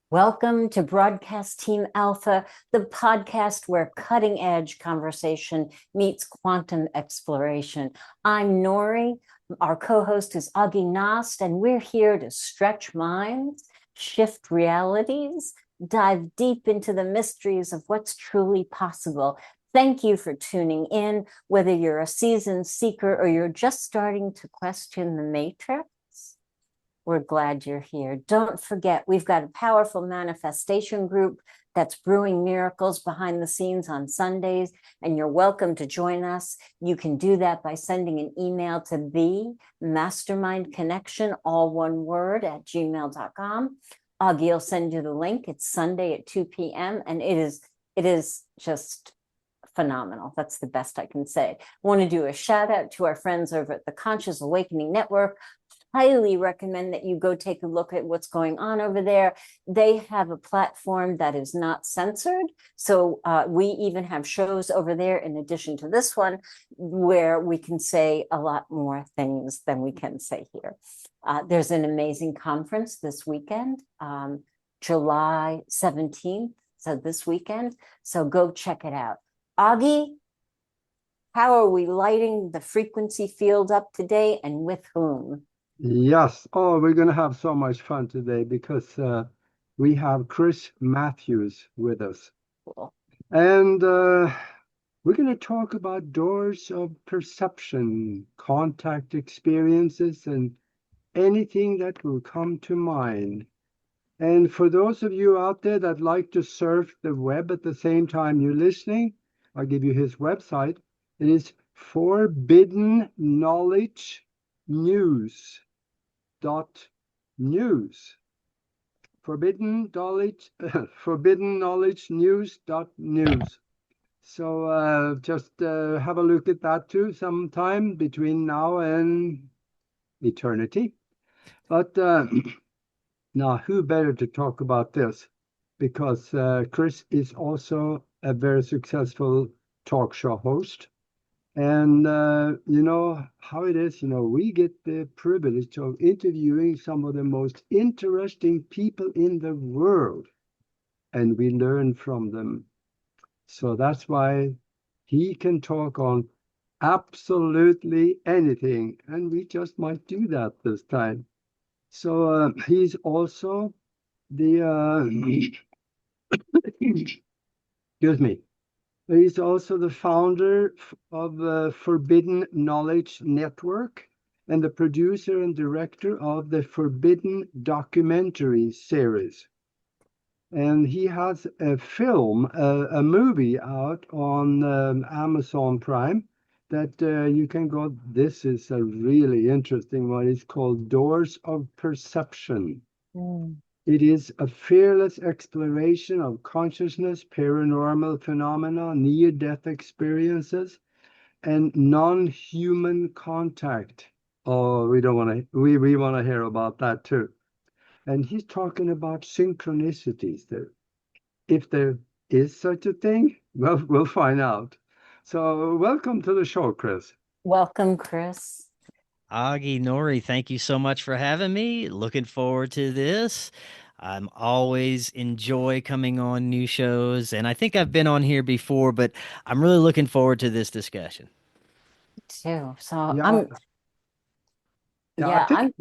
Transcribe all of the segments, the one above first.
Welcome to Broadcast Team Alpha, the podcast where cutting edge conversation meets quantum exploration. I'm Nori. Our co-host is Augie Nost, and we're here to stretch minds, shift realities, dive deep into the mysteries of what's truly possible. Thank you for tuning in, whether you're a seasoned seeker or you're just starting to question the matrix. We're glad you're here. Don't forget, we've got a powerful manifestation group that's brewing miracles behind the scenes on Sundays, and you're welcome to join us. You can do that by sending an email to the Mastermind Connection, all one word, at gmail.com. Augie will send you the link. It's Sunday at 2 p.m. and it is just phenomenal. That's the best I can say. I want to do a shout out to our friends over at the Conscious Awakening Network. Highly recommend that you go take a look at what's going on over there. They have a platform that is not censored. So we even have shows over there in addition to this one where we can say a lot more things than we can say here. There's an amazing conference this weekend, July 17th. So this weekend. So go check it out. Augie, how are we lighting the frequency field up today and with whom? Yes. Oh, we're going to have so much fun today because we have Chris Mathieu with us. Cool. And we're going to talk about doors of perception, contact experiences, and anything that will come to mind. And for those of you out there that like to surf the web at the same time you're listening, I'll give you his website. It is Forbidden Knowledge News. News. Forbidden Knowledge News. So just have a look at that too sometime between now and eternity. But now who better to talk about this, because Chris is also a very successful talk show host. And you know how it is, we get the privilege of interviewing some of the most interesting people in the world, and we learn from them. So that's why he can talk on absolutely anything, and we just might do that this time. So he's also the, excuse me, he's also the founder of the Forbidden Knowledge Network and the producer and director of the Forbidden documentary series. And he has a film, a movie out on Amazon Prime that you can go. This is a really interesting one. It's called Doors of Perception. It is a fearless exploration of consciousness, paranormal phenomena, near-death experiences, and non-human contact. Oh, we want to hear about that too. And he's talking about synchronicities there. If there is such a thing, well, we'll find out. So welcome to the show, Chris. Welcome, Chris. Augie, Nori, thank you so much for having me. Looking forward to this. I'm always enjoy coming on new shows, and I think I've been on here before, but I'm really looking forward to this discussion. Too. So Yeah. I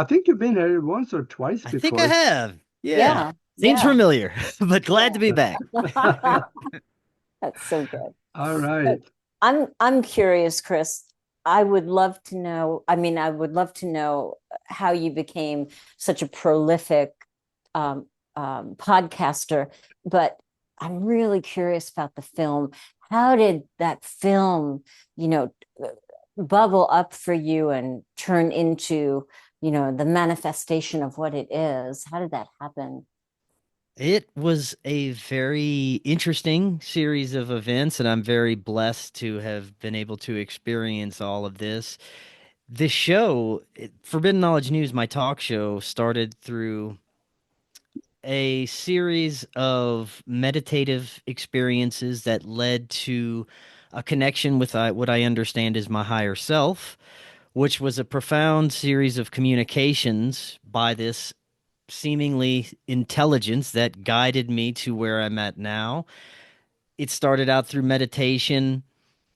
think you've been here once or twice before. I think I have. Yeah. Seems familiar, but glad to be back. That's so good. All right. I'm curious, Chris. I would love to know how you became such a prolific podcaster, but I'm really curious about the film. How did that film, bubble up for you and turn into, the manifestation of what it is? How did that happen? It was a very interesting series of events, and I'm very blessed to have been able to experience all of this. The show, Forbidden Knowledge News, my talk show, started through a series of meditative experiences that led to a connection with what I understand is my higher self, which was a profound series of communications by this seemingly intelligence that guided me to where I'm at now. It started out through meditation.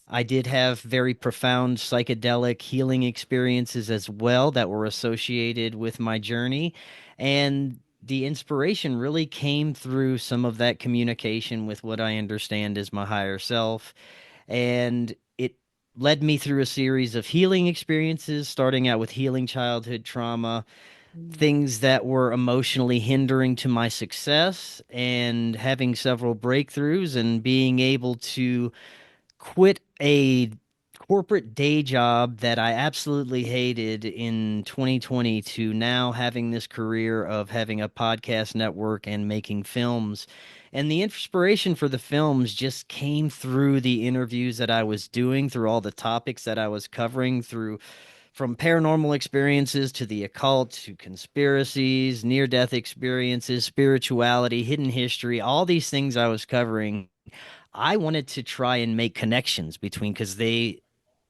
I did have very profound psychedelic healing experiences as well that were associated with my journey. And the inspiration really came through some of that communication with what I understand as my higher self. And it led me through a series of healing experiences, starting out with healing childhood trauma, Mm. things that were emotionally hindering to my success, and having several breakthroughs and being able to quit a corporate day job that I absolutely hated in 2020 to now having this career of having a podcast network and making films. And the inspiration for the films just came through the interviews that I was doing, through all the topics that I was covering, through from paranormal experiences to the occult to conspiracies, near death experiences, spirituality, hidden history, all these things I was covering. I wanted to try and make connections between, because they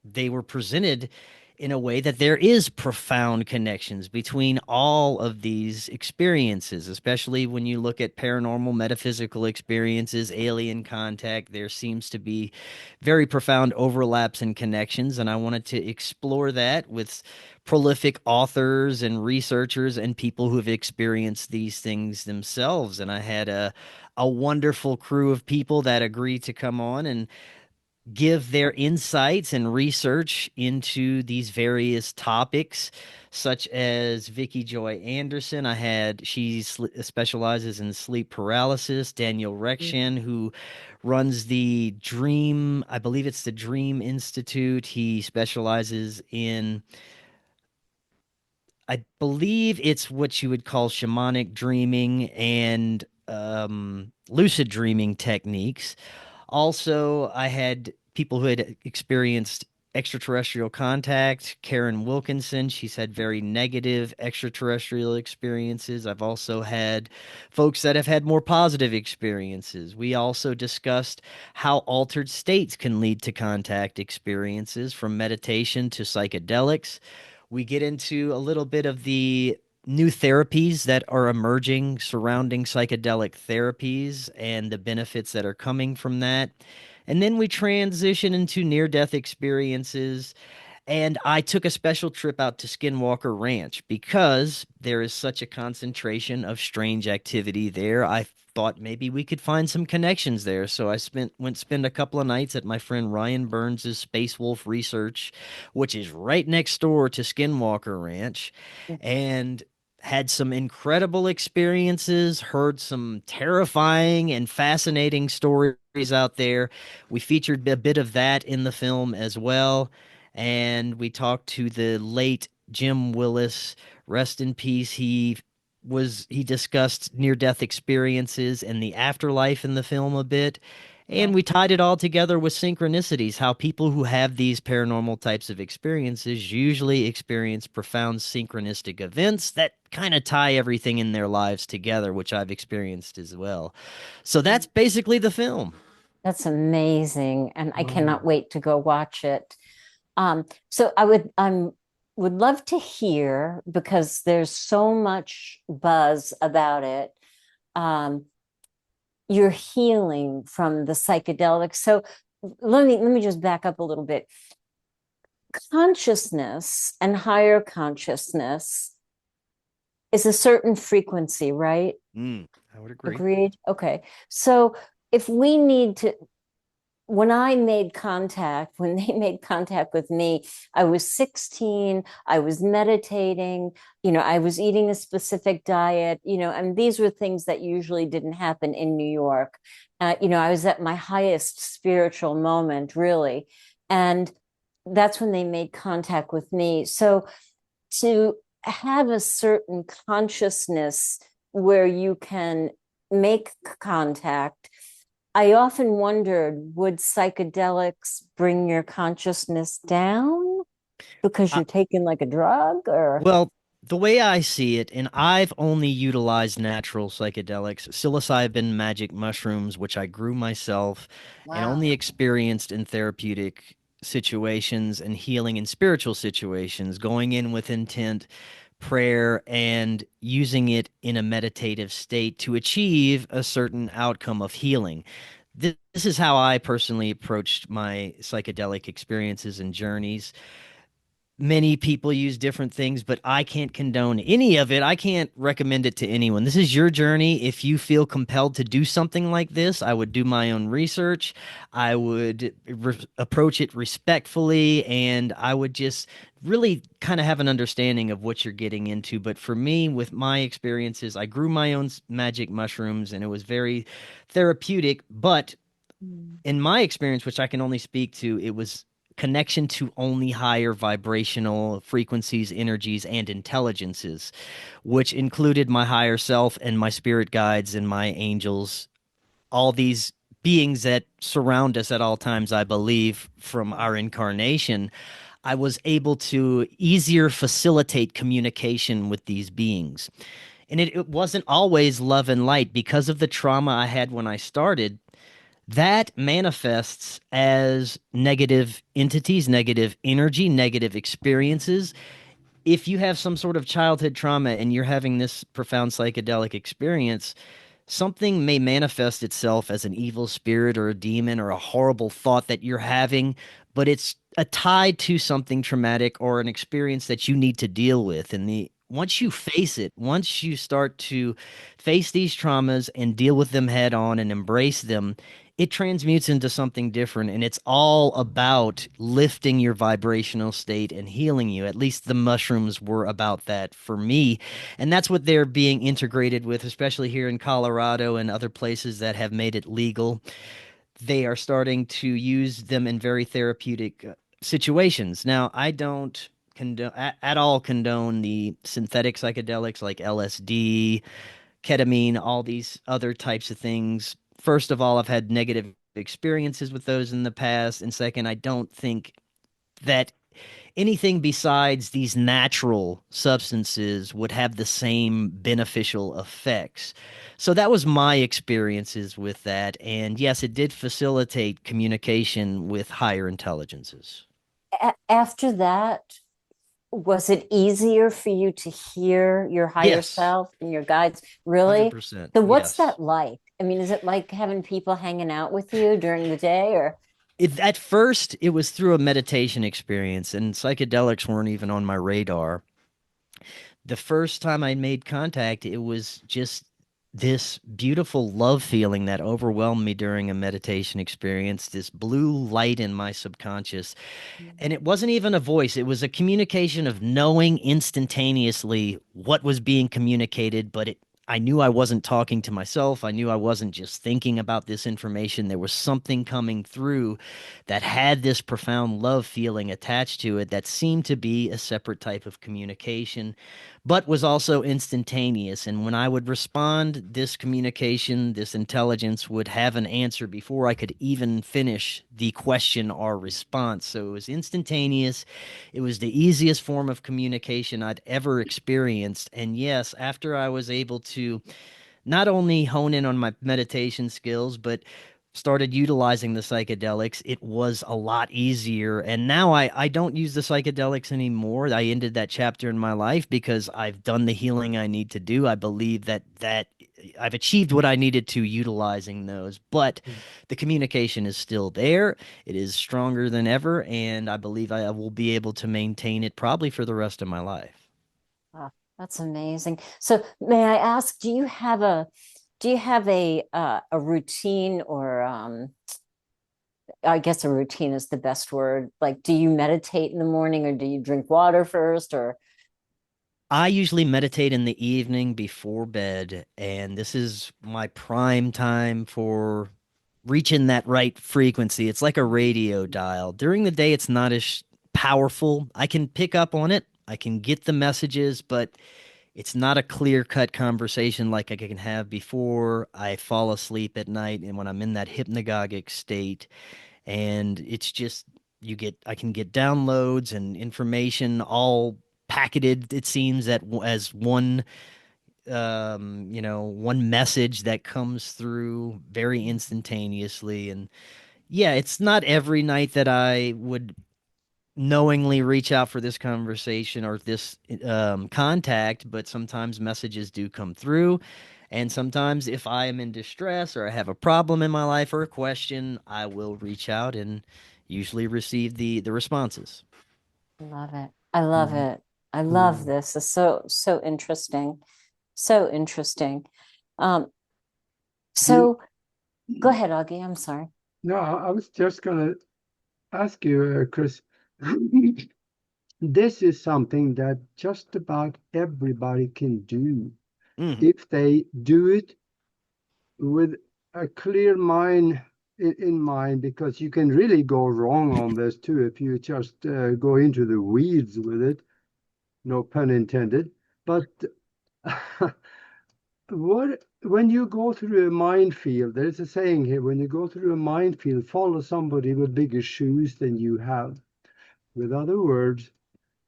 were presented in a way that there is profound connections between all of these experiences, especially when you look at paranormal metaphysical experiences, alien contact. There seems to be very profound overlaps and connections, and I wanted to explore that with prolific authors and researchers and people who have experienced these things themselves. And I had a wonderful crew of people that agreed to come on and give their insights and research into these various topics, such as Vicky Joy Anderson. She specializes in sleep paralysis. Daniel Rekshan, who runs the Dream, I believe it's the Dream Institute. He specializes in, I believe it's what you would call shamanic dreaming and lucid dreaming techniques. Also, I had people who had experienced extraterrestrial contact. Karen Wilkinson, she's had very negative extraterrestrial experiences. I've also had folks that have had more positive experiences. We also discussed how altered states can lead to contact experiences, from meditation to psychedelics. We get into a little bit of the new therapies that are emerging surrounding psychedelic therapies and the benefits that are coming from that. And then we transition into near death experiences, and I took a special trip out to Skinwalker Ranch because there is such a concentration of strange activity there. I thought maybe we could find some connections there. So I spend a couple of nights at my friend Ryan Burns's Space Wolf Research, which is right next door to Skinwalker Ranch, and had some incredible experiences, heard some terrifying and fascinating stories out there. We featured a bit of that in the film as well, and we talked to the late Jim Willis. Rest in peace. He discussed near death experiences and the afterlife in the film a bit. And we tied it all together with synchronicities, how people who have these paranormal types of experiences usually experience profound synchronistic events that kind of tie everything in their lives together, which I've experienced as well. So that's basically the film. That's amazing, and I Wow. cannot wait to go watch it. So would love to hear, because there's so much buzz about it. Um, you're healing from the psychedelics. So let me just back up a little bit. Consciousness and higher consciousness is a certain frequency, right? I would agree. Agreed. Okay. So if we need to, when when they made contact with me, I was 16, I was meditating, I was eating a specific diet, and these were things that usually didn't happen in New York. I was at my highest spiritual moment, really. And that's when they made contact with me. So to have a certain consciousness where you can make contact, I often wondered, would psychedelics bring your consciousness down because I, you're taking like a drug or? well, the way I see it, and I've only utilized natural psychedelics, psilocybin magic mushrooms, which I grew myself and Wow. only experienced in therapeutic situations and healing and spiritual situations, going in with intent, prayer, and using it in a meditative state to achieve a certain outcome of healing. This is how I personally approached my psychedelic experiences and journeys. Many people use different things, but I can't condone any of it. I can't recommend it to anyone. This is your journey. If you feel compelled to do something like this, I would do my own research. I would approach it respectfully, and I would just really kind of have an understanding of what you're getting into. But for me, with my experiences, I grew my own magic mushrooms, and it was very therapeutic. But Mm. in my experience, which I can only speak to, it was connection to only higher vibrational frequencies, energies, and intelligences, which included my higher self and my spirit guides and my angels, all these beings that surround us at all times, I believe, from our incarnation. I was able to easier facilitate communication with these beings. And it wasn't always love and light because of the trauma I had when I started. That manifests as negative entities, negative energy, negative experiences. If you have some sort of childhood trauma and you're having this profound psychedelic experience, something may manifest itself as an evil spirit or a demon or a horrible thought that you're having, but it's tied to something traumatic or an experience that you need to deal with. And the once you face it, once you start to face these traumas and deal with them head on and embrace them, it transmutes into something different. And it's all about lifting your vibrational state and healing you. At least the mushrooms were about that for me. And that's what they're being integrated with, especially here in Colorado and other places that have made it legal. They are starting to use them in very therapeutic situations. Now, I don't at all condone the synthetic psychedelics like LSD, ketamine, all these other types of things. First of all, I've had negative experiences with those in the past. And second, I don't think that anything besides these natural substances would have the same beneficial effects. So that was my experiences with that. And yes, it did facilitate communication with higher intelligences. After that, was it easier for you to hear your higher Yes, self and your guides? Really? 100%. So what's Yes. that like? I mean, is it like having people hanging out with you during the day or? At first, it was through a meditation experience, and psychedelics weren't even on my radar. The first time I made contact, it was just this beautiful love feeling that overwhelmed me during a meditation experience, this blue light in my subconscious. And it wasn't even a voice, it was a communication of knowing instantaneously what was being communicated, but I knew I wasn't talking to myself. I knew I wasn't just thinking about this information. There was something coming through that had this profound love feeling attached to it that seemed to be a separate type of communication, but was also instantaneous. And when I would respond, this communication, this intelligence would have an answer before I could even finish the question or response. So it was instantaneous. It was the easiest form of communication I'd ever experienced. And yes, after I was able to not only hone in on my meditation skills, but started utilizing the psychedelics, it was a lot easier. And now I don't use the psychedelics anymore. I ended that chapter in my life because I've done the healing I need to do. I believe that I've achieved what I needed to utilizing those, but the communication is still there. It is stronger than ever, and I believe I will be able to maintain it probably for the rest of my life. Oh, that's amazing. So may I ask, do you have a routine or I guess a routine is the best word. Like, do you meditate in the morning or do you drink water first or? I usually meditate in the evening before bed, and this is my prime time for reaching that right frequency. It's like a radio dial. During the day, it's not as powerful. I can pick up on it, I can get the messages, but It's not a clear-cut conversation like I can have before I fall asleep at night and when I'm in that hypnagogic state. And it's just I can get downloads and information all packeted, it seems, as one one message that comes through very instantaneously. And yeah, it's not every night that I would knowingly reach out for this conversation or this contact, but sometimes messages do come through. And sometimes, if I am in distress or I have a problem in my life or a question, I will reach out and usually receive the responses. Love it. I love Mm, it. I love mm. this. It's so interesting. So interesting. Um, You, so go ahead, Augie. I'm sorry. no, I was just gonna ask you, Chris. This is something that just about everybody can do Hmm. if they do it with a clear mind in mind, because you can really go wrong on this too if you just go into the weeds with it, no pun intended. But what when you go through a minefield, there's a saying here, when you go through a minefield, follow somebody with bigger shoes than you have. With other words,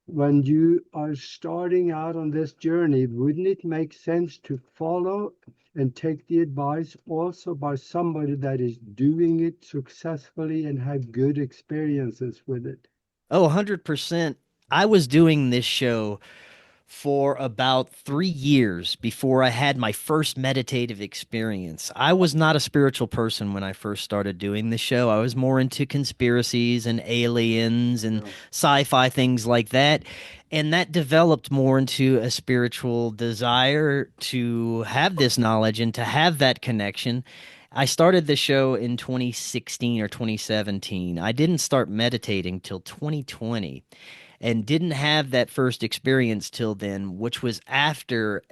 when you are starting out on this journey, wouldn't it make sense to follow and take the advice also by somebody that is doing it successfully and have good experiences with it? Oh, 100%. I was doing this show for about 3 years before I had my first meditative experience. I was not a spiritual person when I first started doing the show. I was more into conspiracies and aliens and Yeah. sci-fi things like that. And that developed more into a spiritual desire to have this knowledge and to have that connection. I started the show in 2016 or 2017. I didn't start meditating till 2020 and didn't have that first experience till then, which was after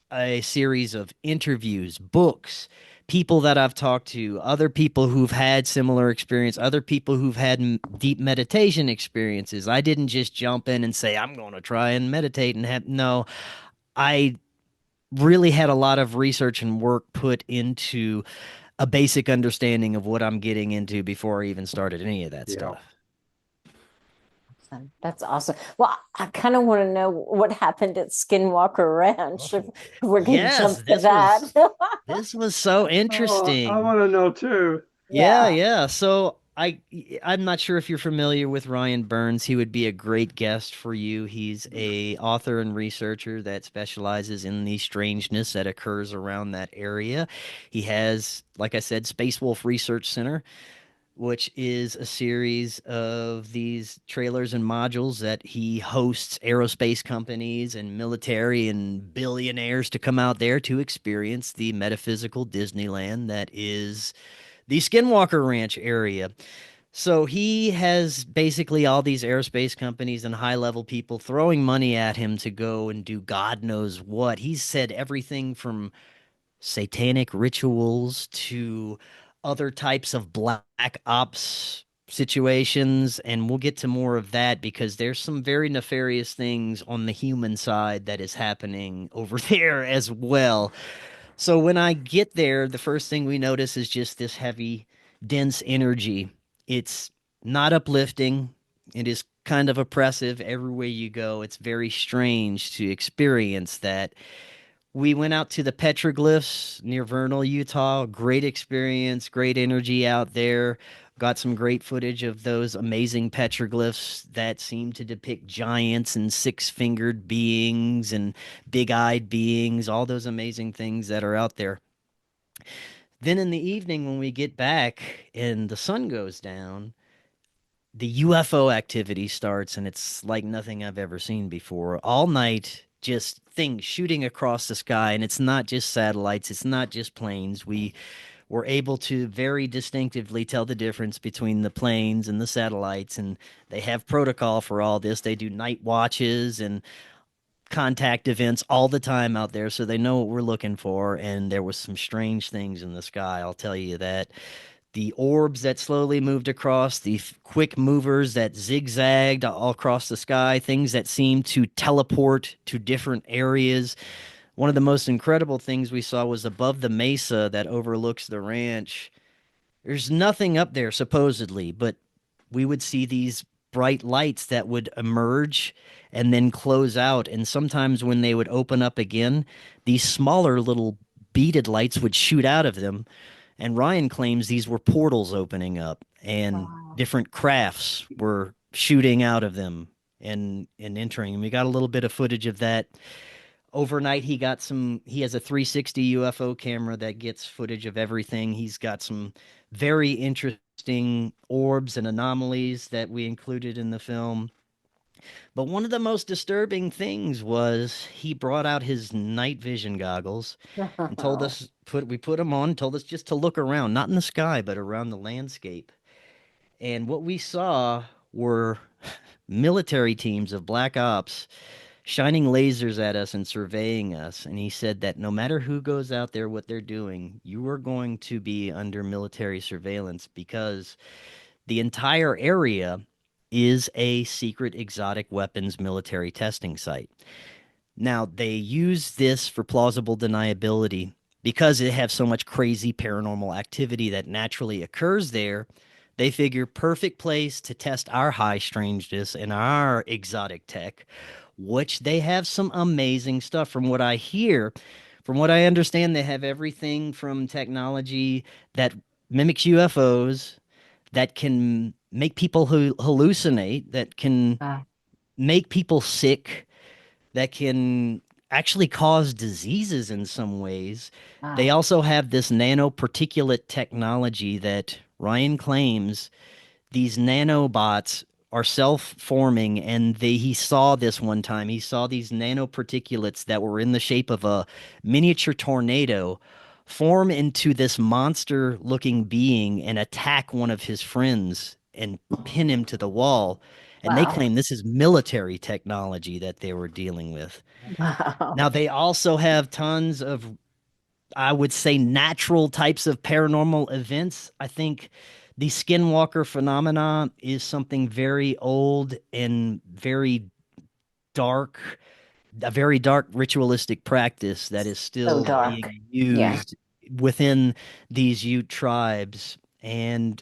a series of interviews, books, people that I've talked to, other people who've had similar experience, other people who've had deep meditation experiences. I didn't just jump in and say, I'm going to try and meditate and have, no, I really had a lot of research and work put into a basic understanding of what I'm getting into before I even started any of that Yeah. stuff. That's awesome. Well, I kind of want to know what happened at Skinwalker Ranch if Oh, we're going to yes, jump to that. this was so Oh, I interesting. want to know too. Yeah, Yeah. yeah. So I'm not sure if you're familiar with Ryan Burns. He would be a great guest for you. He's a author and researcher that specializes in the strangeness that occurs around that area. He has, like I said, Space Wolf Research Center, which is a series of these trailers and modules that he hosts aerospace companies and military and billionaires to come out there to experience the metaphysical Disneyland that is the Skinwalker Ranch area. So he has basically all these aerospace companies and high level people throwing money at him to go and do God knows what. He's said everything from satanic rituals to other types of black ops situations. And we'll get to more of that because there's some very nefarious things on the human side that is happening over there as well. So when I get there, the first thing we notice is just this heavy, dense energy. It's not uplifting. It is kind of oppressive everywhere you go. It's very strange to experience that. We went out to the petroglyphs near Vernal, Utah. Great experience, great energy out there. Got some great footage of those amazing petroglyphs that seem to depict giants and six-fingered beings and big-eyed beings, all those amazing things that are out there. Then in the evening, when we get back and the sun goes down, the UFO activity starts, and it's like nothing I've ever seen before. All night, just things shooting across the sky, and it's not just satellites, it's not just planes. We were able to very distinctively tell the difference between the planes and the satellites, and they have protocol for all this. They do night watches and contact events all the time out there, so they know what we're looking for. And there was some strange things in the sky, I'll tell you that. the orbs that slowly moved across, the quick movers that zigzagged all across the sky, things that seemed to teleport to different areas. One of the most incredible things we saw was above the mesa that overlooks the ranch. There's nothing up there, supposedly, but we would see these bright lights that would emerge and then close out. And sometimes when they would open up again, these smaller little beaded lights would shoot out of them. And Ryan claims these were portals opening up and Wow. different crafts were shooting out of them and entering. And we got a little bit of footage of that. Overnight, he has a 360 UFO camera that gets footage of everything. He's got some very interesting orbs and anomalies that we included in the film. But one of the most disturbing things was he brought out his night vision goggles and told us we put them on, told us just to look around, not in the sky, but around the landscape. And what we saw were military teams of black ops shining lasers at us and surveying us. And he said that no matter who goes out there, what they're doing, you are going to be under military surveillance because the entire area is a secret exotic weapons military testing site. Now, they use this for plausible deniability because they have so much crazy paranormal activity that naturally occurs there. They figure perfect place to test our high strangeness and our exotic tech, which they have some amazing stuff. From what I hear, from what I understand, they have everything from technology that mimics UFOs, that can make people who hallucinate, that can Wow. make people sick, that can actually cause diseases in some ways. They Wow. also have this nanoparticulate technology that Ryan claims these nanobots are self-forming, and he saw this one time. He saw these nanoparticulates that were in the shape of a miniature tornado form into this monster looking being and attack one of his friends and pin him to the wall. And they Wow. claim this is military technology that they were dealing with. Now, Wow. they also have tons of, I would say, natural types of paranormal events. I think the Skinwalker phenomena is something very old and very dark, a very dark ritualistic practice that is So still dark. being Yeah. used within these Ute tribes. And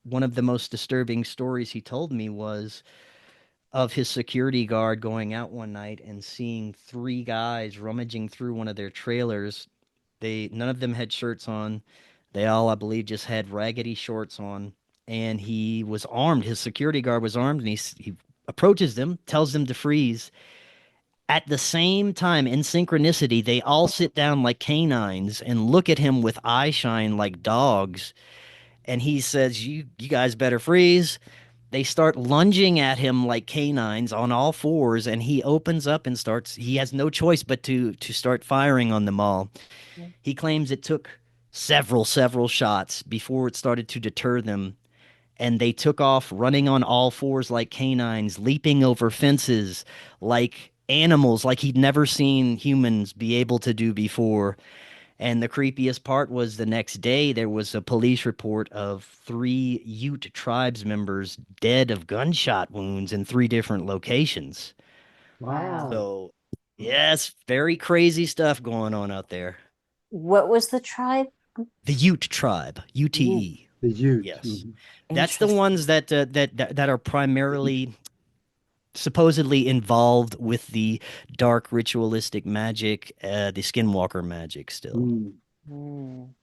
one of the most disturbing stories he told me was of his security guard going out one night and seeing three guys rummaging through one of their trailers. None of them had shirts on. They all, I believe, just had raggedy shorts on. And he was armed. His security guard was armed, and he approaches them, tells them to freeze. At the same time, in synchronicity, they all sit down like canines and look at him with eye shine like dogs. And he says, "You guys better freeze." They start lunging at him like canines on all fours, and he opens up and starts. He has no choice but to start firing on them all. He claims it took several shots before it started to deter them, and they took off running on all fours like canines, leaping over fences like animals, like he'd never seen humans be able to do before. And the creepiest part was the next day there was a police report of three Ute tribes members dead of gunshot wounds in three different locations. Wow. Wow. So, yes, very crazy stuff going on out there. What was the tribe? The Ute tribe, Mm, UTE. The Ute. Yes, Mhm. that's the interesting. ones that are primarily supposedly involved with the dark ritualistic magic, the Skinwalker magic. Still, Mm. Mm,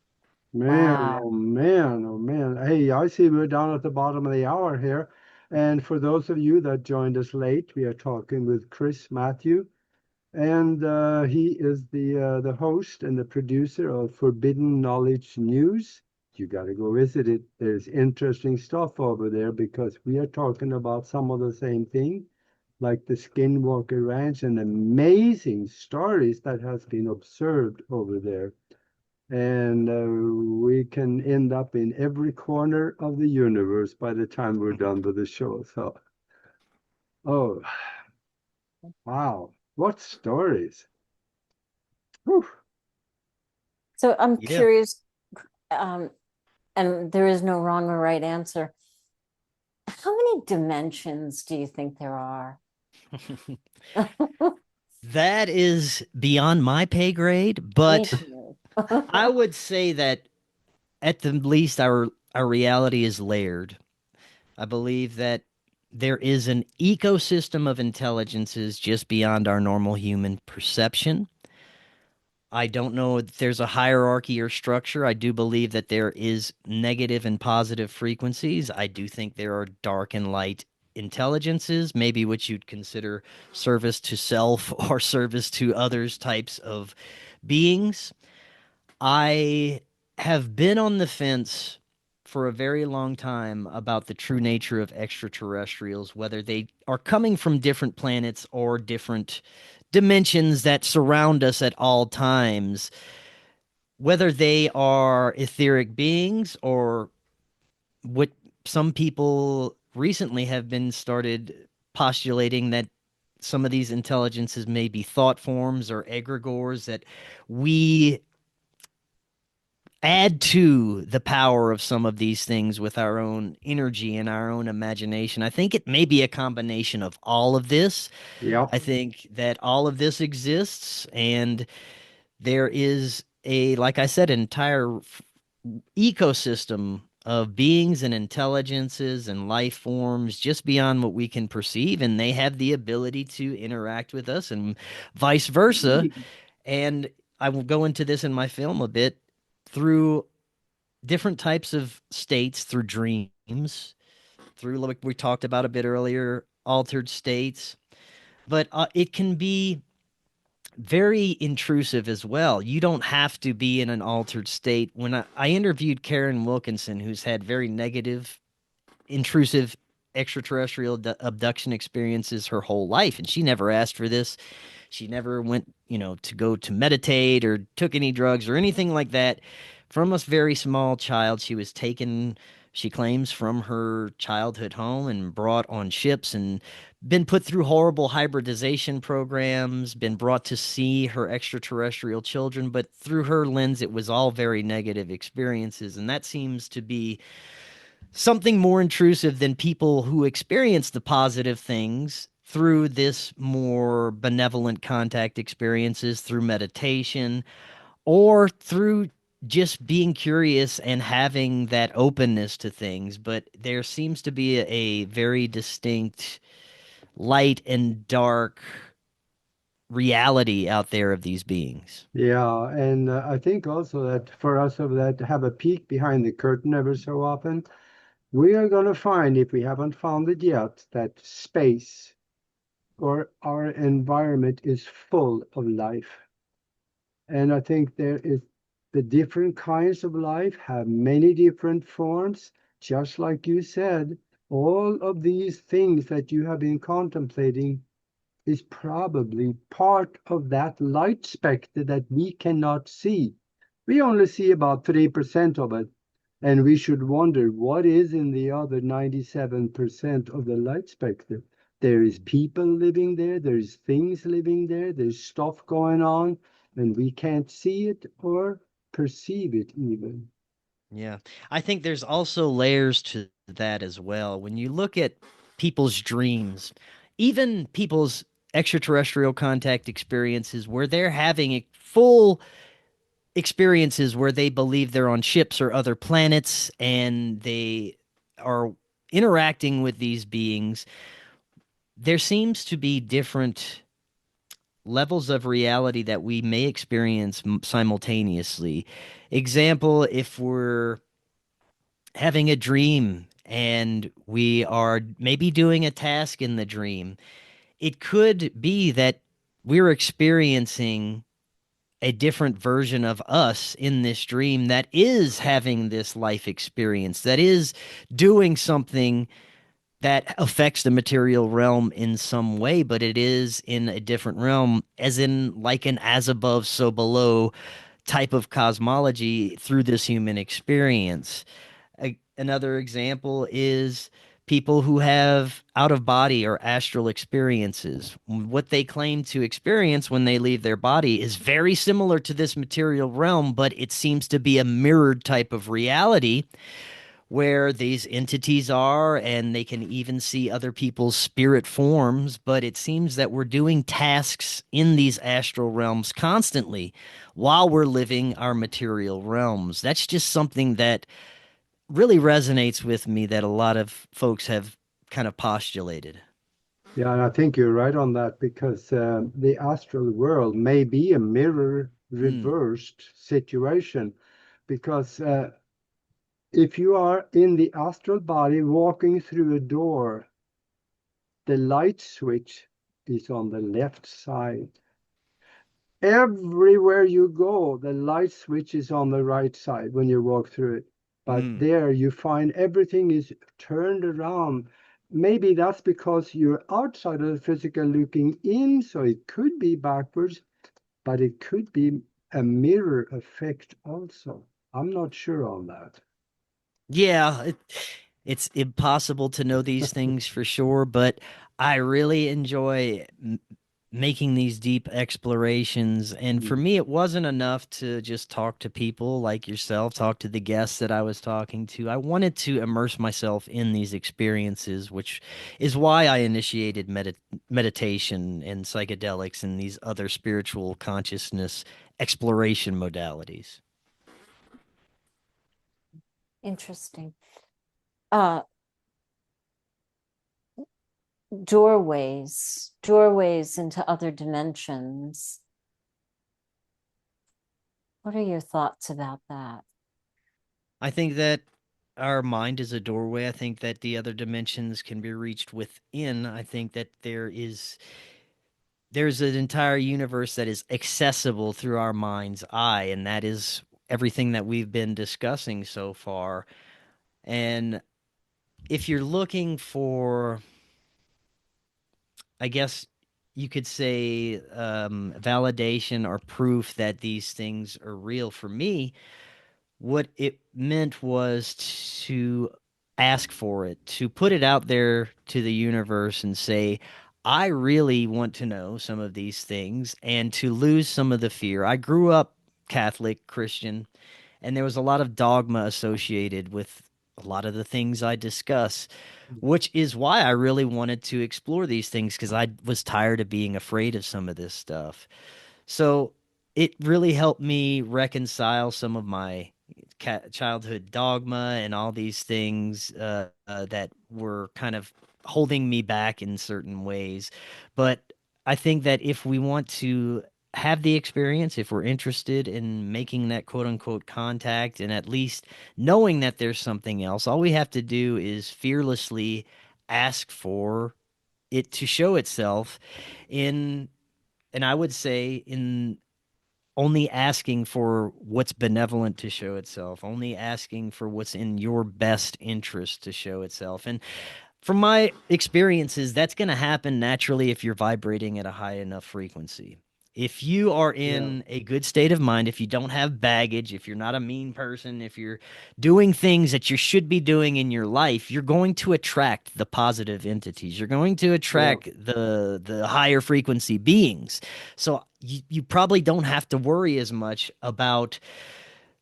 Man, wow. oh man, oh man. Hey, I see we're down at the bottom of the hour here. And for those of you that joined us late, we are talking with Chris Mathieu, and he is the host and the producer of Forbidden Knowledge News. You got to go visit it. There's interesting stuff over there because we are talking about some of the same thing, like the Skinwalker Ranch and amazing stories that has been observed over there. And we can end up in every corner of the universe by the time we're done with the show. So, oh, wow, what stories! Whew. So I'm yeah. curious, um, and there is no wrong or right answer. How many dimensions do you think there are? That is beyond my pay grade, Me but too. I would say that at the least our reality is layered. I believe that there is an ecosystem of intelligences just beyond our normal human perception. I don't know if there's a hierarchy or structure. I do believe that there is negative and positive frequencies. I do think there are dark and light intelligences, maybe what you'd consider service to self or service to others types of beings. I have been on the fence for a very long time about the true nature of extraterrestrials, whether they are coming from different planets or different dimensions that surround us at all times, whether they are etheric beings or what some people recently have been started postulating that some of these intelligences may be thought forms or egregores that we add to the power of some of these things with our own energy and our own imagination. I think it may be a combination of all of this. Yeah. I think that all of this exists, and there is like I said, an entire ecosystem of beings and intelligences and life forms just beyond what we can perceive, and they have the ability to interact with us and vice versa. And I will go into this in my film a bit through different types of states, through dreams, through like we talked about a bit earlier, altered states. But it can be very intrusive as well. You don't have to be in an altered state. When I interviewed Karen Wilkinson, who's had very negative, intrusive extraterrestrial abduction experiences her whole life, and she never asked for this. She never went, to go to meditate or took any drugs or anything like that. From a very small child, she was taken, she claims, from her childhood home and brought on ships and been put through horrible hybridization programs, been brought to see her extraterrestrial children. But through her lens, it was all very negative experiences. And that seems to be something more intrusive than people who experience the positive things through this more benevolent contact experiences, through meditation, or through just being curious and having that openness to things. But there seems to be a very distinct light and dark reality out there of these beings. Yeah, and I think also that for us of that to have a peek behind the curtain ever so often, we are going to find, if we haven't found it yet, that space or our environment is full of life. And I think there is the different kinds of life have many different forms, just like you said. All of these things that you have been contemplating is probably part of that light specter that we cannot see. We only see about 3% of it, and we should wonder what is in the other 97% of the light spectrum. There is people living there, there's things living there, there's stuff going on, and we can't see it or perceive it even. Yeah. I think there's also layers to that as well. When you look at people's dreams, even people's extraterrestrial contact experiences where they're having full experiences where they believe they're on ships or other planets and they are interacting with these beings, there seems to be different levels of reality that we may experience simultaneously. Example, if we're having a dream and we are maybe doing a task in the dream, it could be that we're experiencing a different version of us in this dream that is having this life experience, that is doing something that affects the material realm in some way, but it is in a different realm, as in like an as above, so below type of cosmology through this human experience. Another example is people who have out of body or astral experiences. What they claim to experience when they leave their body is very similar to this material realm, but it seems to be a mirrored type of reality where these entities are, and they can even see other people's spirit forms. But it seems that we're doing tasks in these astral realms constantly while we're living our material realms. That's just something that really resonates with me, that a lot of folks have kind of postulated. Yeah, and I think you're right on that because the astral world may be a mirror Mm, reversed situation because if you are in the astral body walking through a door, the light switch is on the left side. Everywhere you go, the light switch is on the right side when you walk through it. But mm. there you find everything is turned around. Maybe that's because you're outside of the physical looking in, so it could be backwards, but it could be a mirror effect also. I'm not sure on that. Yeah, it's impossible to know these things for sure, but I really enjoy making these deep explorations. And for Mm. me, it wasn't enough to just talk to people like yourself, talk to the guests that I was talking to. I wanted to immerse myself in these experiences, which is why I initiated meditation and psychedelics and these other spiritual consciousness exploration modalities. Interesting. Uh, doorways into other dimensions. What are your thoughts about that? I think that our mind is a doorway. I think that the other dimensions can be reached within. I think that there's an entire universe that is accessible through our mind's eye, and that is everything that we've been discussing so far. And if you're looking for, I guess you could say, validation or proof that these things are real, for me, what it meant was to ask for it, to put it out there to the universe and say, I really want to know some of these things, and to lose some of the fear. I grew up Catholic, Christian, and there was a lot of dogma associated with a lot of the things I discuss, which is why I really wanted to explore these things, because I was tired of being afraid of some of this stuff. So it really helped me reconcile some of my childhood dogma and all these things that were kind of holding me back in certain ways. But I think that if we want to have the experience, if we're interested in making that quote unquote contact and at least knowing that there's something else, all we have to do is fearlessly ask for it to show itself in, and I would say, in only asking for what's benevolent to show itself, only asking for what's in your best interest to show itself. And from my experiences, that's going to happen naturally if you're vibrating at a high enough frequency. If you are Yeah, in a good state of mind, if you don't have baggage, if you're not a mean person, if you're doing things that you should be doing in your life, you're going to attract the positive entities. You're going to yeah, attract the higher frequency beings. So you probably don't have to worry as much about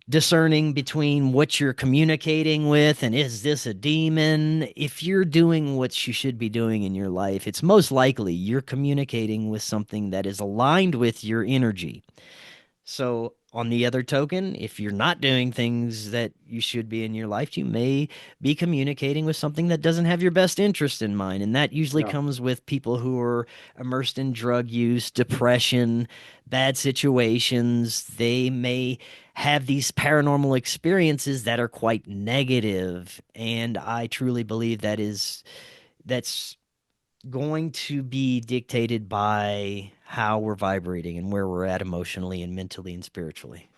discerning between what you're communicating with and is this a demon. If you're doing what you should be doing in your life, it's most likely you're communicating with something that is aligned with your energy. So, on the other token, if you're not doing things that you should be in your life, you may be communicating with something that doesn't have your best interest in mind. And that usually yeah. comes with people who are immersed in drug use, depression, bad situations. They may have these paranormal experiences that are quite negative. And I truly believe that's going to be dictated by how we're vibrating and where we're at emotionally and mentally and spiritually.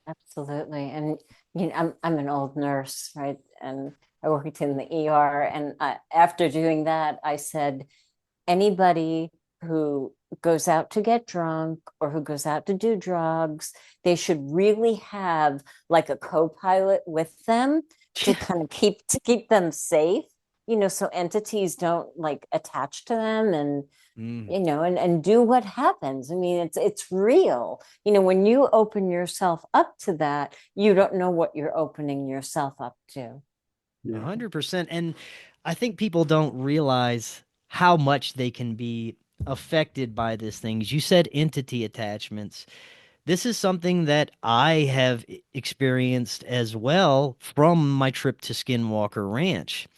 Absolutely. And I'm an old nurse, right? And I worked in the ER. And after doing that, I said, anybody who goes out to get drunk or who goes out to do drugs, they should really have like a co-pilot with them to kind of keep them safe. so entities don't like attach to them and Mm. and do what happens. I mean, it's real. When you open yourself up to that, you don't know what you're opening yourself up to. 100%. And I think people don't realize how much they can be affected by these things. You said entity attachments. This is something that I have experienced as well from my trip to Skinwalker Ranch.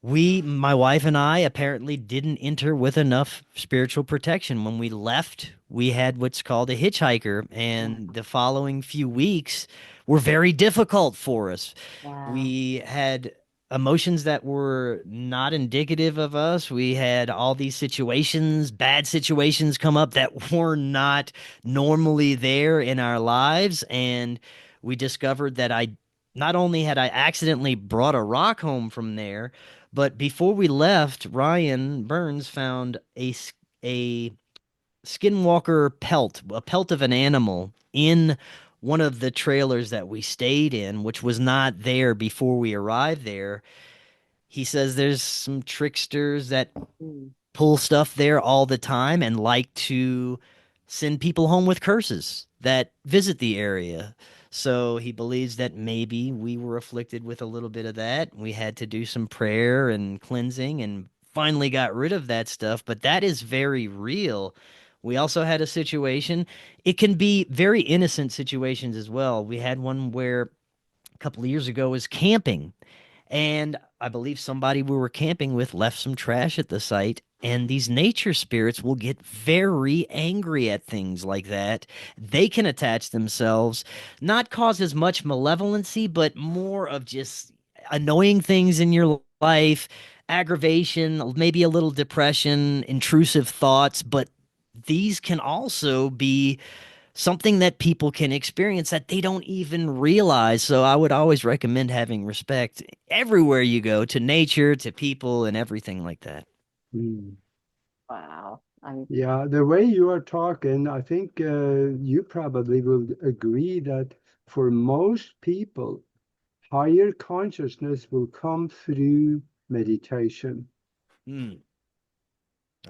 My wife and I, apparently didn't enter with enough spiritual protection. When we left, we had what's called a hitchhiker, and the following few weeks were very difficult for us. Wow. We had emotions that were not indicative of us. We had all these situations, bad situations come up that were not normally there in our lives. And we discovered that I not only had I accidentally brought a rock home from there, but before we left, Ryan Burns found a skinwalker pelt, a pelt of an animal in one of the trailers that we stayed in, which was not there before we arrived there. He says there's some tricksters that Mm. pull stuff there all the time and like to send people home with curses that visit the area. So he believes that maybe we were afflicted with a little bit of that. We had to do some prayer and cleansing and finally got rid of that stuff. But that is very real. We also had a situation. It can be very innocent situations as well. We had one where a couple of years ago was camping, and I believe somebody we were camping with left some trash at the site. And these nature spirits will get very angry at things like that. They can attach themselves, not cause as much malevolency, but more of just annoying things in your life, aggravation, maybe a little depression, intrusive thoughts. But these can also be something that people can experience that they don't even realize. So I would always recommend having respect everywhere you go, to nature, to people, and everything like that. Mm. Wow. I'm Yeah, the way you are talking, I think you probably will agree that for most people, higher consciousness will come through meditation. Hmm,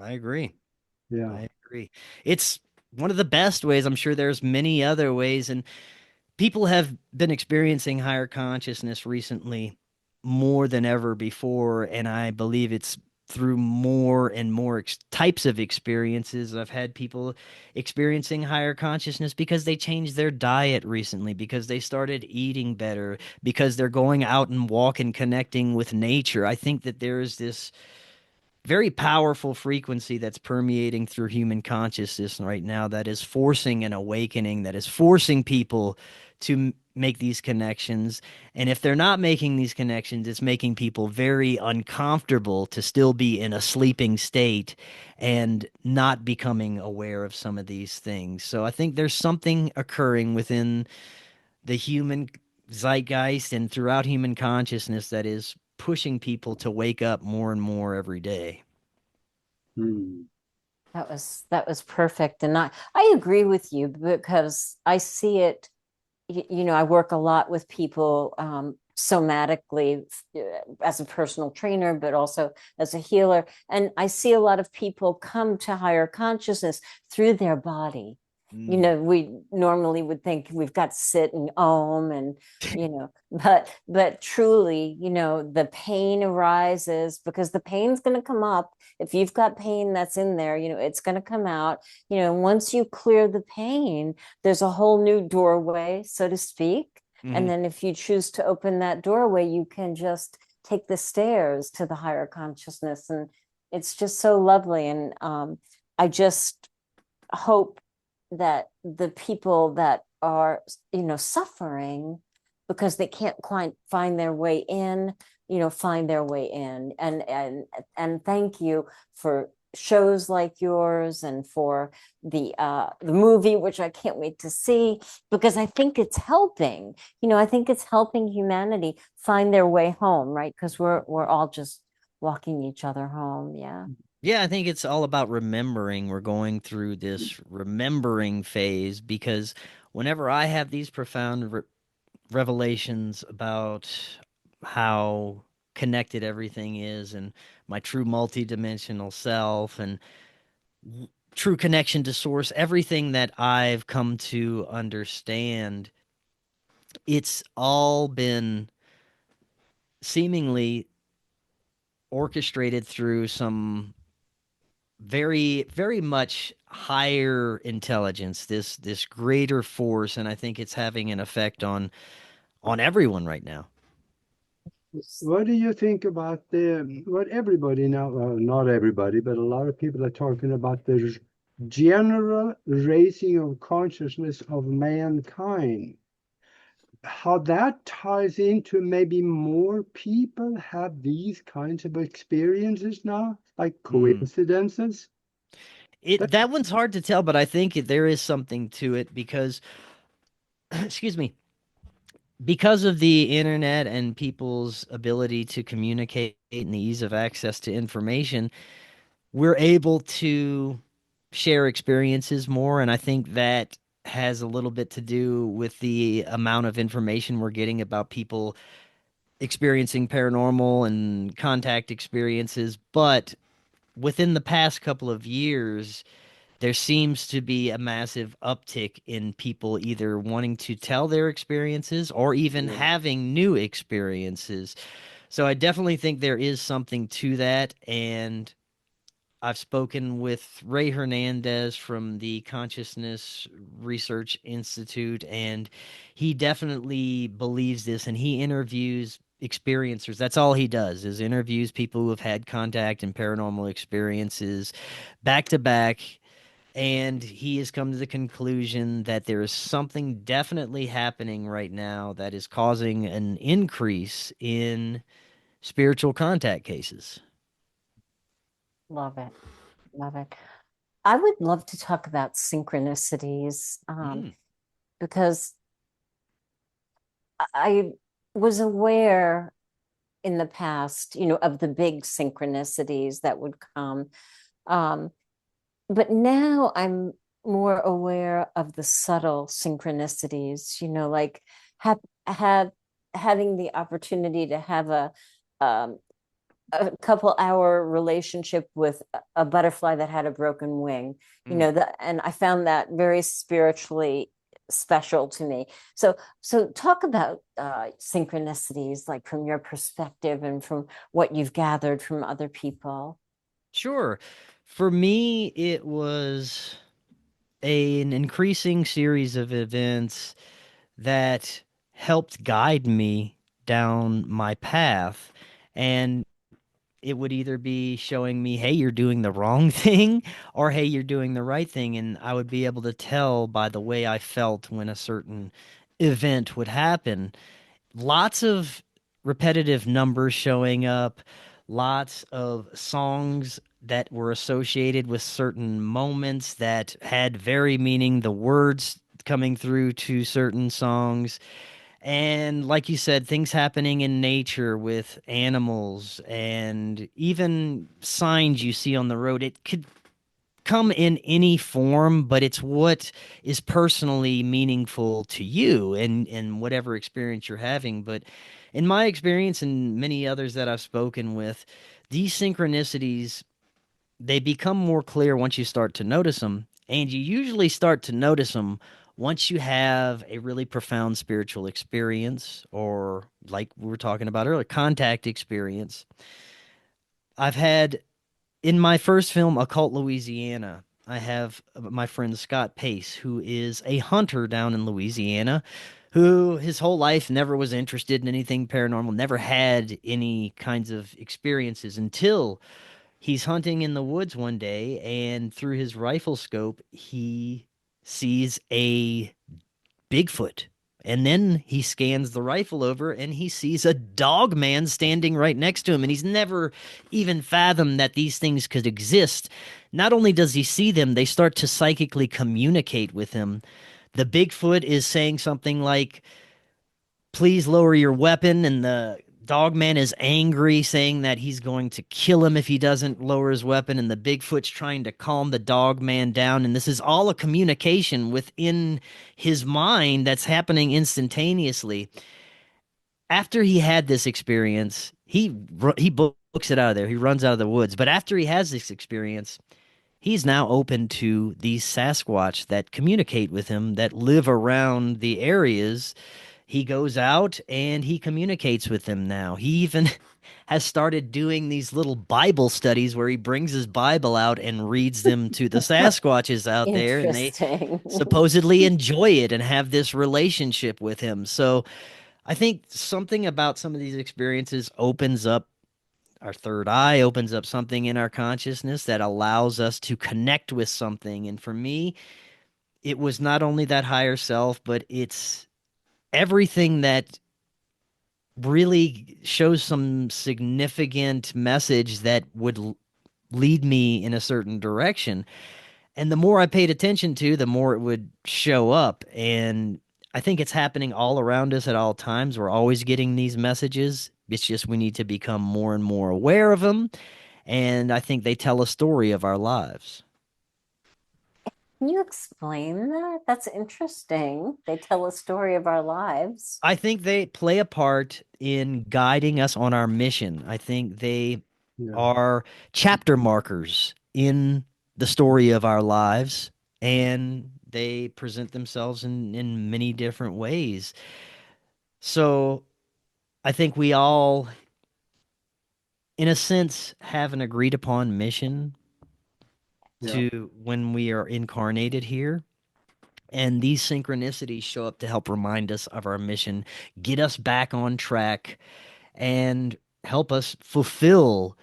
I agree. Yeah. I agree. It's one of the best ways. I'm sure there's many other ways, and people have been experiencing higher consciousness recently more than ever before, and I believe it's through more and more types of experiences. I've had people experiencing higher consciousness because they changed their diet recently, because they started eating better, because they're going out and walking, connecting with nature. I think that there is this very powerful frequency that's permeating through human consciousness right now that is forcing an awakening, that is forcing people to make these connections. And if they're not making these connections, it's making people very uncomfortable to still be in a sleeping state and not becoming aware of some of these things. So I think there's something occurring within the human zeitgeist and throughout human consciousness that is pushing people to wake up more and more every day. Mm. that was perfect. And I agree with you because I see it. I work a lot with people somatically as a personal trainer, but also as a healer. And I see a lot of people come to higher consciousness through their body. Mm. We normally would think we've got to sit and om and, but truly, the pain arises because the pain's going to come up. If you've got pain that's in there, it's going to come out. Once you clear the pain, there's a whole new doorway, so to speak. And Mhm. then if you choose to open that doorway, you can just take the stairs to the higher consciousness. And it's just so lovely. And I just hope that the people that are, suffering because they can't quite find their way in, find their way in. And thank you for shows like yours and for the movie, which I can't wait to see, because I think it's helping. I think it's helping humanity find their way home, right? Because we're all just walking each other home. Yeah. Yeah, I think it's all about remembering. We're going through this remembering phase because whenever I have these profound revelations about how connected everything is, and my true multidimensional self, and true connection to source, everything that I've come to understand, it's all been seemingly orchestrated through some very, very much higher intelligence, this greater force, and I think it's having an effect on everyone right now. What do you think about what everybody now, well, not everybody, but a lot of people are talking about the general raising of consciousness of mankind? How that ties into maybe more people have these kinds of experiences now, like Hmm. coincidences? That, That one's hard to tell, but I think there is something to it because, excuse me, because of the internet and people's ability to communicate and the ease of access to information, we're able to share experiences more. And I think that has a little bit to do with the amount of information we're getting about people experiencing paranormal and contact experiences. But within the past couple of years, there seems to be a massive uptick in people either wanting to tell their experiences or even yeah. having new experiences. So I definitely think there is something to that. And I've spoken with Ray Hernandez from the Consciousness Research Institute, and he definitely believes this, and he interviews experiencers. That's all he does is interviews people who have had contact and paranormal experiences back to back. And he has come to the conclusion that there is something definitely happening right now that is causing an increase in spiritual contact cases. Love it. Love it. I would love to talk about synchronicities, Mm, because I was aware in the past, of the big synchronicities that would come. Um, but now I'm more aware of the subtle synchronicities, like have have having the opportunity to have um, a couple hour relationship with a butterfly that had a broken wing, mm. and I found that very spiritually special to me. So talk about synchronicities, like from your perspective and from what you've gathered from other people. Sure. For me, it was an increasing series of events that helped guide me down my path. And it would either be showing me, hey, you're doing the wrong thing, or hey, you're doing the right thing. And I would be able to tell by the way I felt when a certain event would happen. Lots of repetitive numbers showing up, lots of songs that were associated with certain moments that had very meaning, the words coming through to certain songs. And like you said, things happening in nature with animals and even signs you see on the road. It could come in any form, but it's what is personally meaningful to you and whatever experience you're having. But in my experience and many others that I've spoken with, these synchronicities, they become more clear once you start to notice them. And you usually start to notice them once you have a really profound spiritual experience, or like we were talking about earlier, contact experience. I've had in my first film, Occult Louisiana, I have my friend Scott Pace, who is a hunter down in Louisiana, who his whole life never was interested in anything paranormal, never had any kinds of experiences until he's hunting in the woods one day, and through his rifle scope, he sees a Bigfoot. And then he scans the rifle over and he sees a dog man standing right next to him. And he's never even fathomed that these things could exist. Not only does he see them, they start to psychically communicate with him. The Bigfoot is saying something like, please lower your weapon. And the dog man is angry, saying that he's going to kill him if he doesn't lower his weapon. And the Bigfoot's trying to calm the dog man down. And this is all a communication within his mind that's happening instantaneously. after he had this experience, he books it out of there. He runs out of the woods. But after he has this experience, he's now open to these Sasquatch that communicate with him, that live around the areas. He goes out and he communicates with them now. He even has started doing these little Bible studies where he brings his Bible out and reads them to the Sasquatches out there, and they Interesting. supposedly enjoy it and have this relationship with him. So I think something about some of these experiences opens up our third eye, opens up something in our consciousness that allows us to connect with something. And for me, it was not only that higher self, but it's everything that really shows some significant message that would lead me in a certain direction. And the more I paid attention to, the more it would show up. And I think it's happening all around us at all times. We're always getting these messages. It's just we need to become more and more aware of them. And I think they tell a story of our lives. Can you explain that? That's interesting. They tell a story of our lives. I think they play a part in guiding us on our mission. I think they Yeah. are chapter markers in the story of our lives, and they present themselves in many different ways. So I think we all, in a sense, have an agreed upon mission Yeah. to when we are incarnated here. And these synchronicities show up to help remind us of our mission, get us back on track, and help us fulfill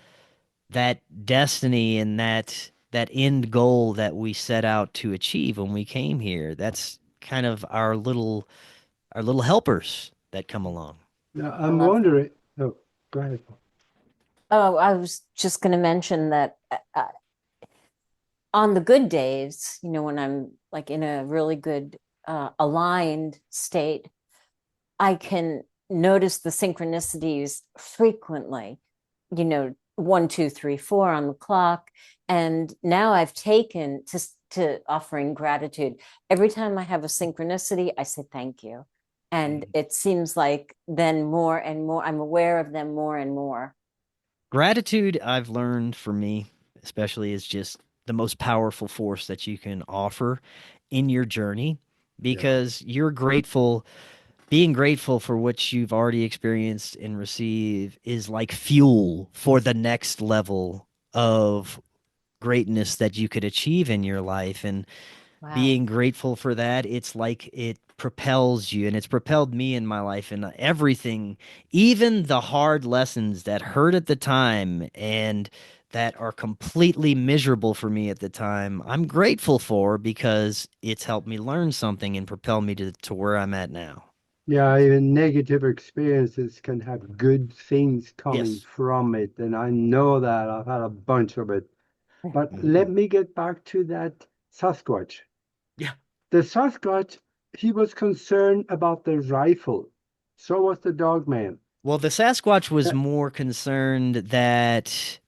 that destiny and that end goal that we set out to achieve when we came here. That's kind of our little helpers that come along. Now I I'm love that. wondering. Oh, go ahead. Oh, I was just going to mention that on the good days, when I'm like in a really good aligned state, I can notice the synchronicities frequently, 1, 2, 3, 4 on the clock. And now I've taken to offering gratitude. Every time I have a synchronicity, I say thank you. And Mhm. it seems like then more and more, I'm aware of them more and more. Gratitude, I've learned for me, especially, is just the most powerful force that you can offer in your journey Yeah. because you're grateful. Being grateful for what you've already experienced and receive is like fuel for the next level of greatness that you could achieve in your life. And Wow. being grateful for that, it's like it propels you, and it's propelled me in my life, and everything, even the hard lessons that hurt at the time and that are completely miserable for me at the time, I'm grateful for because it's helped me learn something and propel me to where I'm at now. Yeah, even negative experiences can have good things coming Yes. from it. And I know that I've had a bunch of it. But let Mhm. me get back to that Sasquatch. Yeah. The Sasquatch, he was concerned about the rifle. So was the dog man. Well, the Sasquatch was Uh, more concerned that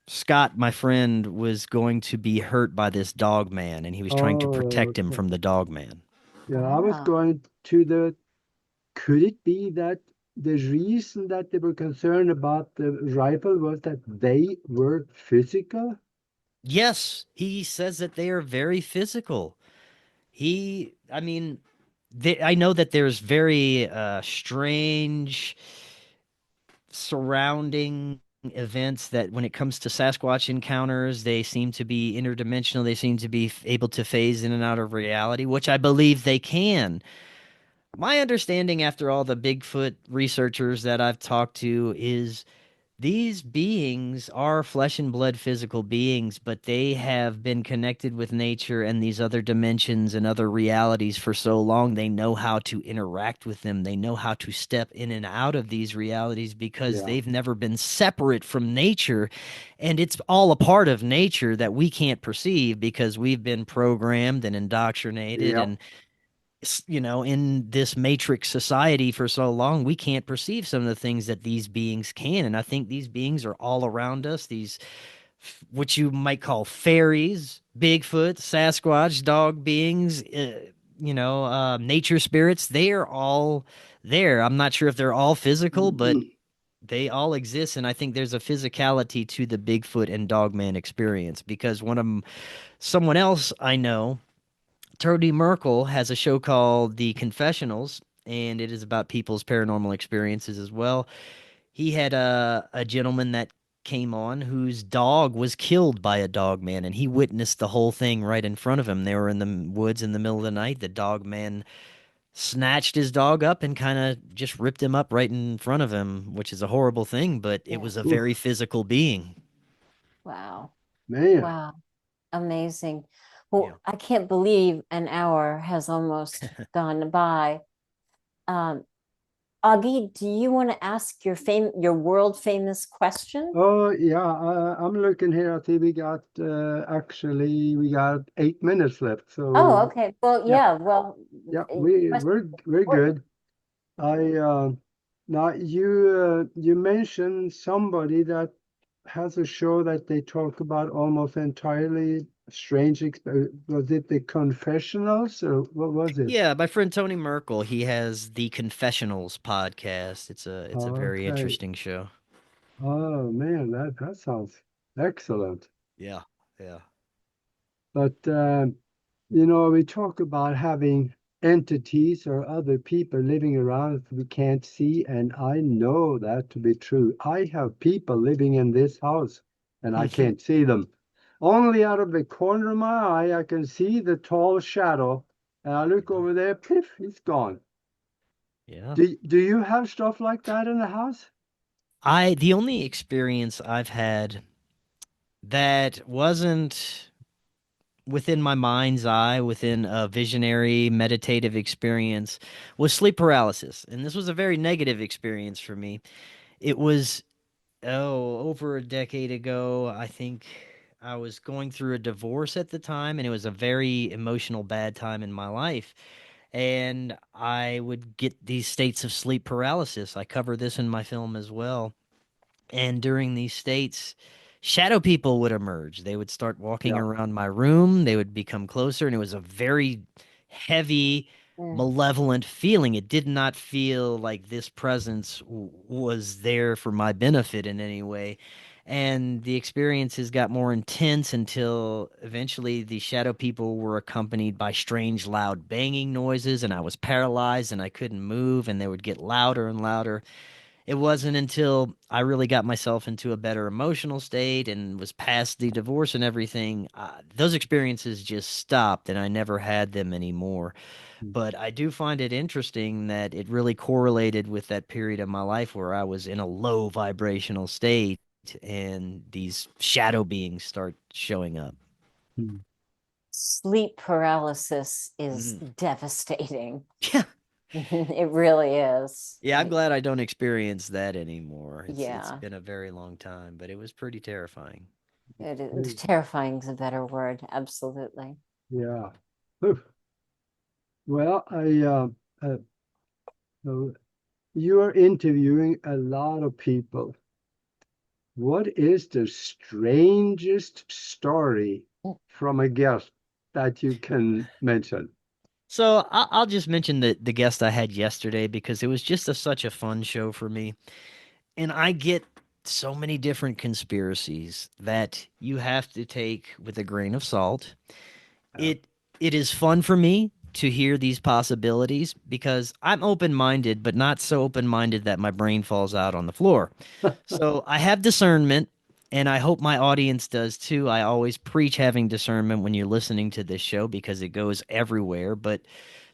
Scott, my friend, was going to be hurt by this dog man, and he was trying to Oh, protect him okay. from the dog man. Yeah, I was Ah, going to the, could it be that the reason that they were concerned about the rifle was that they were physical? Yes, he says that they are very physical. I mean, I know that there's very strange surrounding events that when it comes to Sasquatch encounters, they seem to be interdimensional. They seem to be able to phase in and out of reality, which I believe they can. My understanding after all the Bigfoot researchers that I've talked to is these beings are flesh and blood physical beings, but they have been connected with nature and these other dimensions and other realities for so long. They know how to interact with them. They know how to step in and out of these realities because Yeah, they've never been separate from nature. And it's all a part of nature that we can't perceive because we've been programmed and indoctrinated yeah, and in this matrix society for so long, we can't perceive some of the things that these beings can. And I think these beings are all around us, these what you might call fairies, Bigfoot, Sasquatch, dog beings, nature spirits, they are all there. I'm not sure if they're all physical, but they all exist. And I think there's a physicality to the Bigfoot and Dogman experience because someone else I know, Tody Merkel, has a show called The Confessionals, and it is about people's paranormal experiences as well. He had a gentleman that came on whose dog was killed by a dog man, and he witnessed the whole thing right in front of him. They were in the woods in the middle of the night. The dog man snatched his dog up and kind of just ripped him up right in front of him, which is a horrible thing, but it Yeah. was a very Oof, physical being. Wow. man. Wow. Amazing. Yeah. Well, I can't believe an hour has almost gone by. Um, Augie, do you want to ask your world famous question? Oh yeah, I'm looking here. I think we got 8 minutes left. Oh, So okay. Well, yeah, yeah. Well, yeah, question we're important. good. I Now you mentioned somebody that has a show that they talk about almost entirely strange. Was it the confessionals or what was it? Yeah, my friend Tony Merkel, he has the Confessionals podcast. It's a very Okay. interesting show. Oh man, that sounds excellent. Yeah. Yeah. But we talk about having entities or other people living around that we can't see, and I know that to be true. I have people living in this house, and I can't see them. Only out of the corner of my eye, I can see the tall shadow, and I look Yeah. over there, piff, he's gone. Yeah. Do you have stuff like that in the house? The only experience I've had that wasn't within my mind's eye, within a visionary meditative experience, was sleep paralysis. And this was a very negative experience for me. It was, over a decade ago. I think I was going through a divorce at the time, and it was a very emotional, bad time in my life. And I would get these states of sleep paralysis. I cover this in my film as well. And during these states, shadow people would emerge. They would start walking Yeah. around my room. They would become closer, and it was a very heavy, Mm. malevolent feeling. It did not feel like this presence was there for my benefit in any way. And the experiences got more intense until eventually the shadow people were accompanied by strange, loud banging noises, and I was paralyzed and I couldn't move, and they would get louder and louder. It wasn't until I really got myself into a better emotional state and was past the divorce and everything, those experiences just stopped and I never had them anymore. But I do find it interesting that it really correlated with that period of my life where I was in a low vibrational state and these shadow beings start showing up. Hmm. Sleep paralysis is Mhm. devastating. Yeah. It really is. Yeah, I'm glad I don't experience that anymore. It's Yeah, been a very long time, but it was pretty terrifying. terrifying is a better word. Absolutely. Yeah. Oof. Well, uh, so you are interviewing a lot of people. What is the strangest story from a guest that you can mention? So I'll just mention the guest I had yesterday because it was just such a fun show for me. And I get so many different conspiracies that you have to take with a grain of salt. Uh, It is fun for me to hear these possibilities because I'm open-minded, but not so open-minded that my brain falls out on the floor. So I have discernment, and I hope my audience does too. I always preach having discernment when you're listening to this show because it goes everywhere. But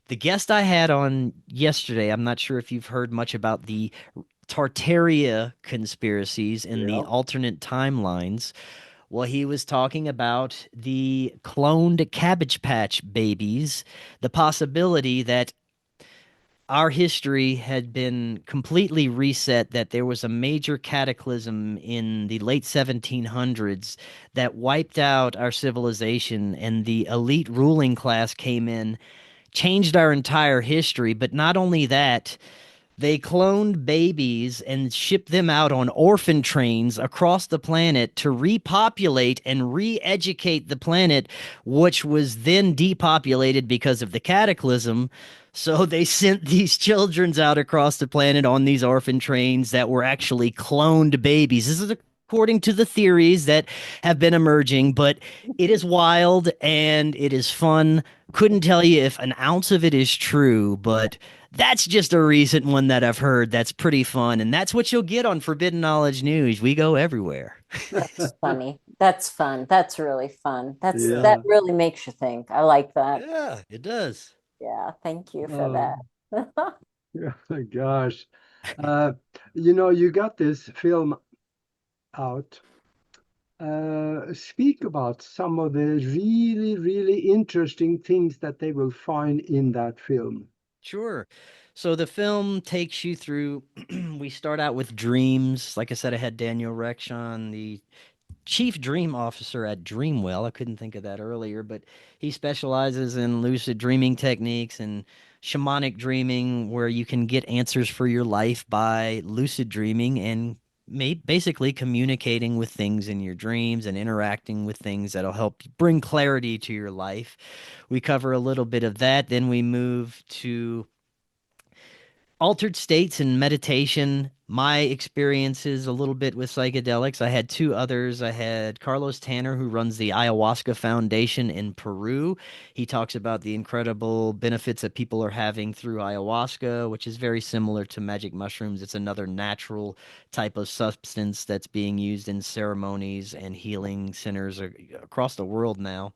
the guest I had on yesterday, I'm not sure if you've heard much about the Tartaria conspiracies in the yeah. alternate timelines. Well, he was talking about the cloned Cabbage Patch babies, the possibility that our history had been completely reset, that there was a major cataclysm in the late 1700s that wiped out our civilization, and the elite ruling class came in, changed our entire history. But not only that, They cloned babies and shipped them out on orphan trains across the planet to repopulate and re-educate the planet, which was then depopulated because of the cataclysm. So they sent these children out across the planet on these orphan trains that were actually cloned babies. This is according to the theories that have been emerging, but it is wild and it is fun. Couldn't tell you if an ounce of it is true, but that's just a recent one that I've heard that's pretty fun. And that's what you'll get on Forbidden Knowledge News. We go everywhere. That's funny. That's fun. That's really fun. That Yeah. really makes you think. I like that. Yeah, it does. Yeah, thank you for Oh, that. yeah, gosh. Uh, you got this film out. Speak about some of the really, really interesting things that they will find in that film. Sure. So the film takes you through, we start out with dreams. Like I said, I had Daniel Rexon, the chief dream officer at Dreamwell. I couldn't think of that earlier, but he specializes in lucid dreaming techniques and shamanic dreaming, where you can get answers for your life by lucid dreaming and basically communicating with things in your dreams and interacting with things that'll help bring clarity to your life. We cover a little bit of that. Then we move to altered states and meditation. My experiences a little bit with psychedelics. I had two others. I had Carlos Tanner, who runs the Ayahuasca Foundation in Peru. He talks about the incredible benefits that people are having through ayahuasca, which is very similar to magic mushrooms. It's another natural type of substance that's being used in ceremonies and healing centers across the world now.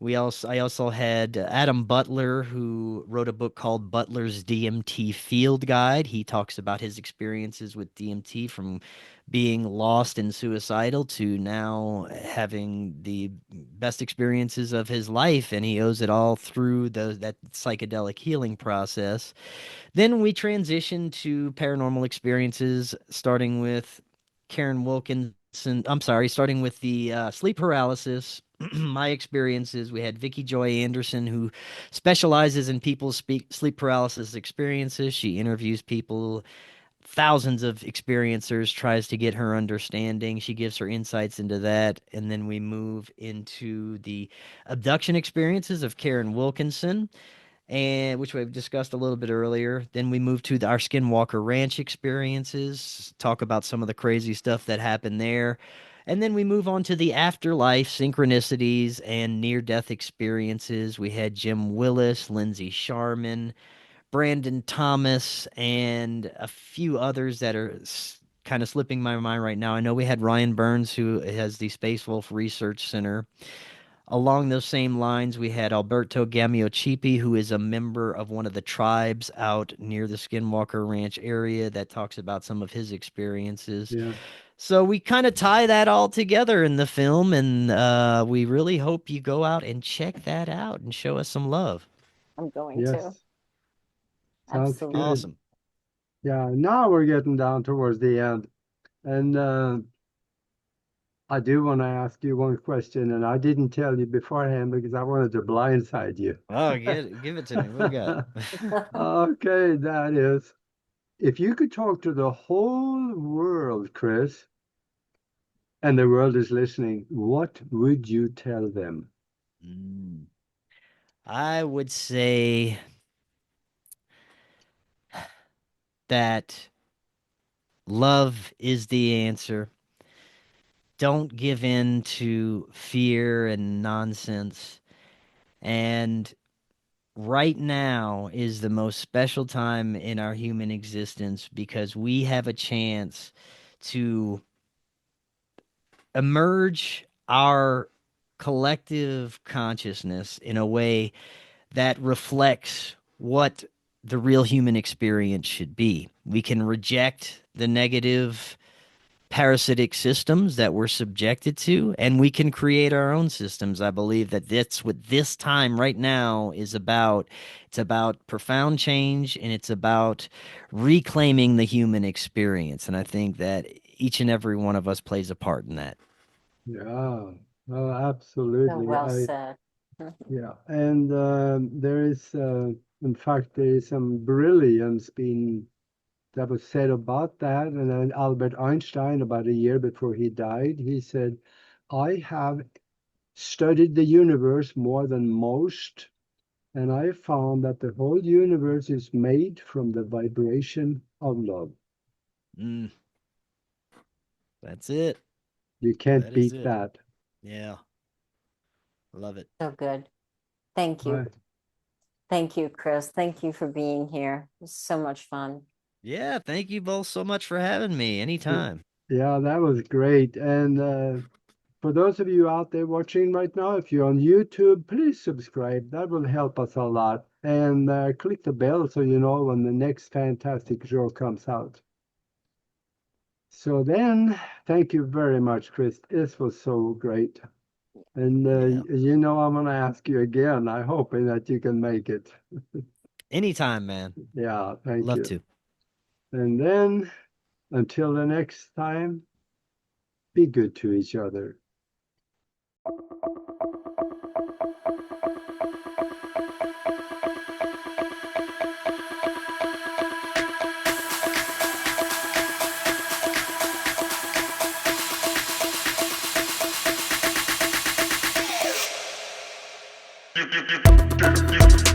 I also had Adam Butler, who wrote a book called Butler's DMT Field Guide. He talks about his experiences with DMT, from being lost and suicidal to now having the best experiences of his life, and he owes it all through that psychedelic healing process. Then we transition to paranormal experiences, starting with Karen Wilkinson. I'm sorry, starting with the sleep paralysis. My experiences. We had Vicky Joy Anderson, who specializes in people's sleep paralysis experiences. She interviews people, thousands of experiencers, tries to get her understanding. She gives her insights into that. And then we move into the abduction experiences of Karen Wilkinson, and which we've discussed a little bit earlier. Then we move to our Skinwalker Ranch experiences, talk about some of the crazy stuff that happened there. And then we move on to the afterlife, synchronicities, and near death experiences. We had Jim Willis, Lindsay Sharman, Brandon Thomas, and a few others that are kind of slipping my mind right now. I know we had Ryan Burns, who has the Space Wolf Research Center. Along those same lines, we had Alberto Gamiochipi, who is a member of one of the tribes out near the Skinwalker Ranch area, that talks about some of his experiences. Yeah. So we kind of tie that all together in the film, and we really hope you go out and check that out and show us some love. I'm going to. Yes. Sounds Absolutely. good. Awesome. Yeah. Now we're getting down towards the end. And I do want to ask you one question, and I didn't tell you beforehand because I wanted to blindside you. Oh, give it to me. What do you got? Okay, that is, if you could talk to the whole world, Chris, and the world is listening, what would you tell them? Mm, I would say that love is the answer. Don't give in to fear and nonsense. And right now is the most special time in our human existence, because we have a chance to emerge our collective consciousness in a way that reflects what the real human experience should be. We can reject the negative parasitic systems that we're subjected to, and we can create our own systems. I believe that that's what this time right now is about. It's about profound change, and it's about reclaiming the human experience. And I think that each and every one of us plays a part in that. Yeah, oh, So absolutely. well said. Mhm. Yeah, and there is, in fact, there is some brilliance being that was said about that. And then Albert Einstein, about a year before he died, he said, I have studied the universe more than most, and I found that the whole universe is made from the vibration of love. Mm, that's it. You can't That is beat it. that. Yeah. Love it. So good. Thank you. Right. Thank you, Chris. Thank you for being here. It was so much fun. Yeah. Thank you both so much for having me anytime. Yeah, that was great. And for those of you out there watching right now, if you're on YouTube, please subscribe. That will help us a lot. And click the bell so you know when the next fantastic show comes out. So then, thank you very much, Chris. This was so great. And Yeah. you know, I'm going to ask you again. I hope that you can make it. Anytime, man. Yeah, thank Love you. to. And then, until the next time, be good to each other. You